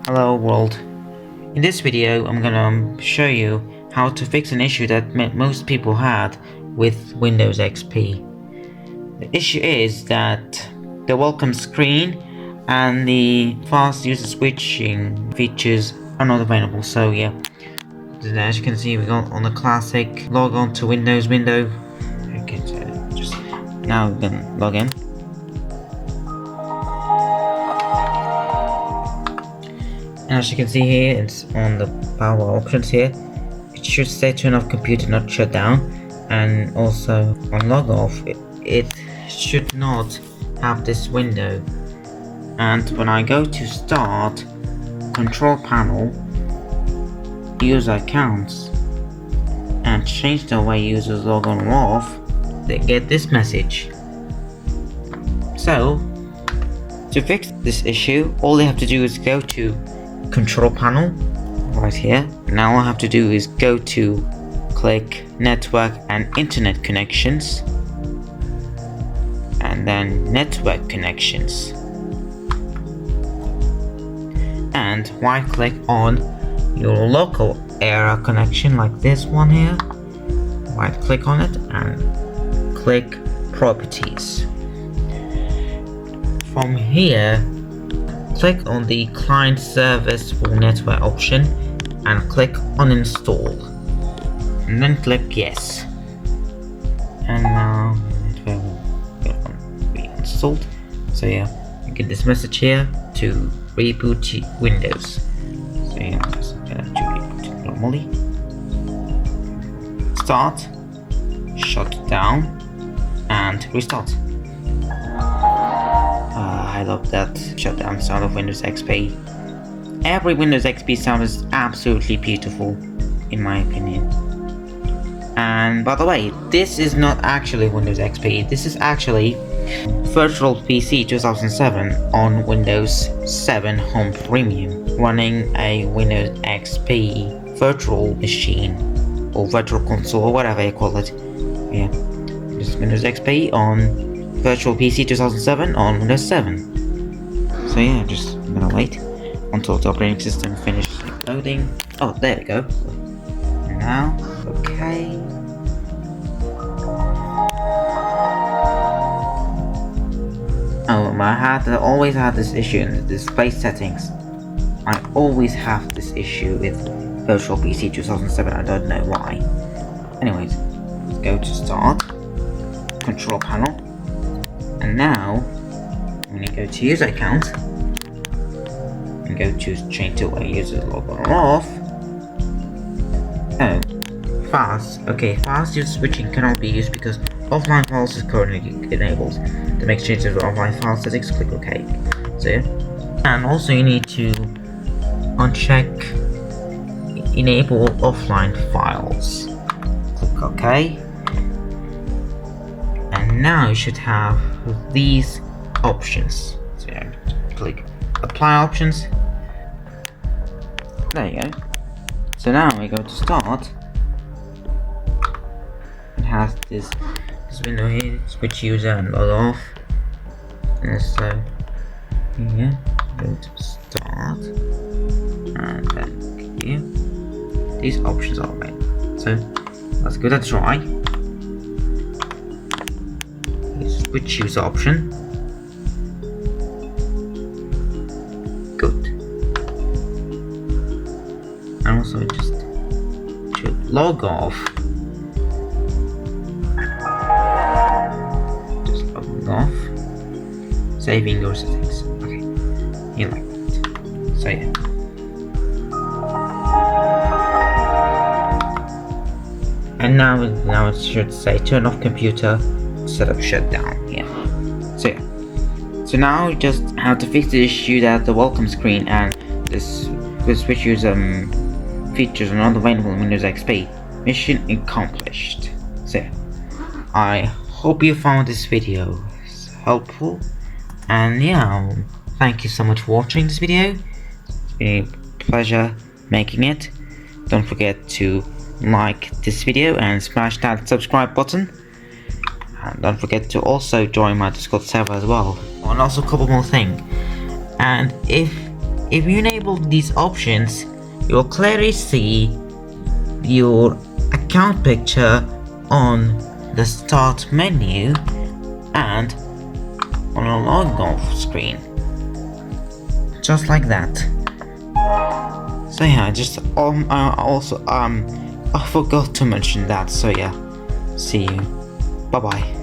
Hello world. In this video I'm gonna show you how to fix an issue that most people had with Windows XP. The issue is that the welcome screen and the fast user switching features are not available. So yeah, as you can see, we got on the classic log on to Windows window. Okay, so just now we can log in. And as you can see here, it's on the power options here. It should say turn off computer not shut down, and also on log off it should not have this window. And when I go to start control panel, user accounts, and change the way users log on or off, they get this message. So to fix this issue, all they have to do is go to control panel right here. Now all I have to do is go to click network and internet connections, and then network connections, and right click on your local area connection like this one here, right click on it and click properties. From here, click on the client service for network option and click on install, and then click yes, and now network will be installed. So yeah, you get this message here to reboot Windows. So yeah, I'm just gonna reboot it normally. Start, shut down, and restart. I love that shutdown sound of Windows XP. Every Windows XP sound is absolutely beautiful, in my opinion. And by the way, this is not actually Windows XP. This is actually Virtual PC 2007 on Windows 7 Home Premium, running a Windows XP virtual machine or virtual console or whatever you call it. Yeah, this is Windows XP on Virtual PC 2007 on Windows 7. So yeah, I'm just gonna wait until the operating system finishes loading. Oh, there we go. Now, okay. Oh, I always had this issue in the display settings. I always have this issue with Virtual PC 2007. I don't know why. Anyways, let's go to start control panel. And now, I'm going to go to user account and go to change the way users log on or off. Oh, fast. Okay, fast user switching cannot be used because offline files is currently enabled. To make changes to offline file settings, click OK. So yeah. And also you need to uncheck enable offline files. Click OK. And now you should have these options. So yeah, click apply options. There you go. So now we go to start. It has this window here, switch user and log off. And so here, go to start, and then here, these options are available. So let's give it a try. Switch user option. Good. And also just should log off. Just logging off. Saving your settings. Okay. You like that. So yeah. And now it should say turn off computer, setup shutdown. Yeah. So yeah. So now we just have to fix the issue that the welcome screen and this switch user features are not available in Windows XP. Mission accomplished. So yeah. I hope you found this video helpful, and yeah, thank you so much for watching this video. It's been a pleasure making it. Don't forget to like this video and smash that subscribe button. And don't forget to also join my Discord server as well. And also a couple more things. And if if you enable these options, you'll clearly see your account picture on the start menu and on a login screen, just like that. So yeah, I forgot to mention that. So yeah, see you. Bye bye.